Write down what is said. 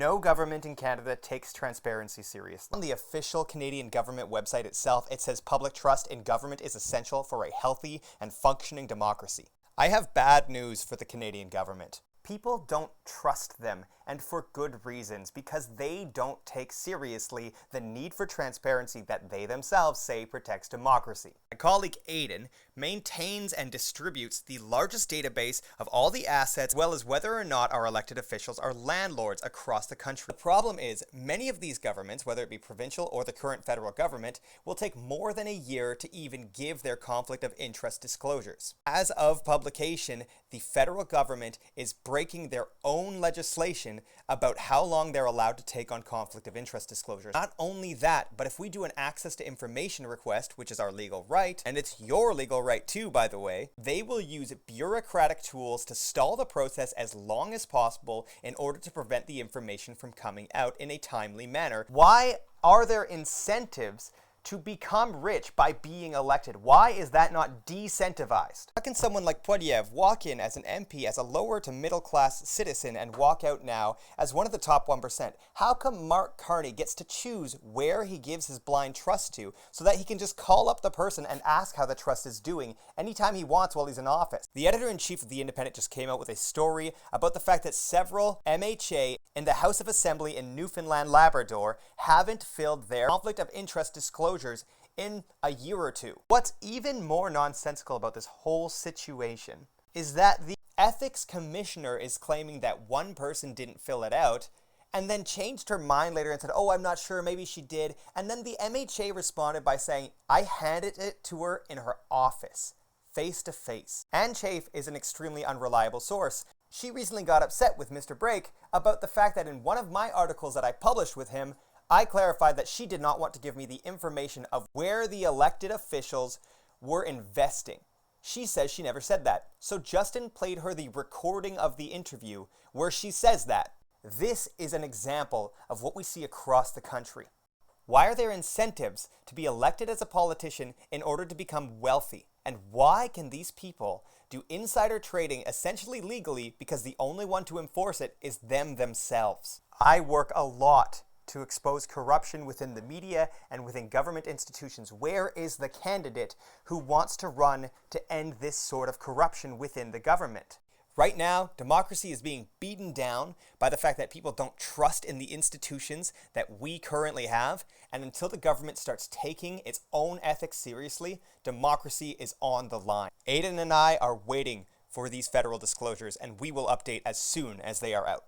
No government in Canada takes transparency seriously. On the official Canadian government website itself, it says public trust in government is essential for a healthy and functioning democracy. I have bad news for the Canadian government. People don't trust them, and for good reasons, because they don't take seriously the need for transparency that they themselves say protects democracy. My colleague Aidan maintains and distributes the largest database of all the assets, as well as whether or not our elected officials are landlords across the country. The problem is, many of these governments, whether it be provincial or the current federal government, will take more than a year to even give their conflict of interest disclosures. As of publication, the federal government is breaking their own legislation about how long they're allowed to take on conflict of interest disclosures. Not only that, but if we do an access to information request, which is our legal right, and it's your legal right too, by the way, they will use bureaucratic tools to stall the process as long as possible in order to prevent the information from coming out in a timely manner. Why are there incentives to become rich by being elected? Why is that not decentivized? How can someone like Poilievre walk in as an MP as a lower to middle class citizen and walk out now as one of the top 1%? How come Mark Carney gets to choose where he gives his blind trust to so that he can just call up the person and ask how the trust is doing anytime he wants while he's in office? The editor-in-chief of The Independent just came out with a story about the fact that several MHA in the House of Assembly in Newfoundland, Labrador haven't filled their conflict of interest disclosures in a year or two. What's even more nonsensical about this whole situation is that the ethics commissioner is claiming that one person didn't fill it out and then changed her mind later and said, oh, I'm not sure, maybe she did. And then the MHA responded by saying, I handed it to her in her office, face to face. Anne Chafe is an extremely unreliable source. She recently got upset with Mr. Brake about the fact that in one of my articles that I published with him, I clarified that she did not want to give me the information of where the elected officials were investing. She says she never said that. So Justin played her the recording of the interview where she says that. This is an example of what we see across the country. Why are there incentives to be elected as a politician in order to become wealthy? And why can these people do insider trading essentially legally because the only one to enforce it is them themselves? I work a lot to expose corruption within the media and within government institutions. Where is the candidate who wants to run to end this sort of corruption within the government? Right now, democracy is being beaten down by the fact that people don't trust in the institutions that we currently have, and until the government starts taking its own ethics seriously, democracy is on the line. Aidan and I are waiting for these federal disclosures, and we will update as soon as they are out.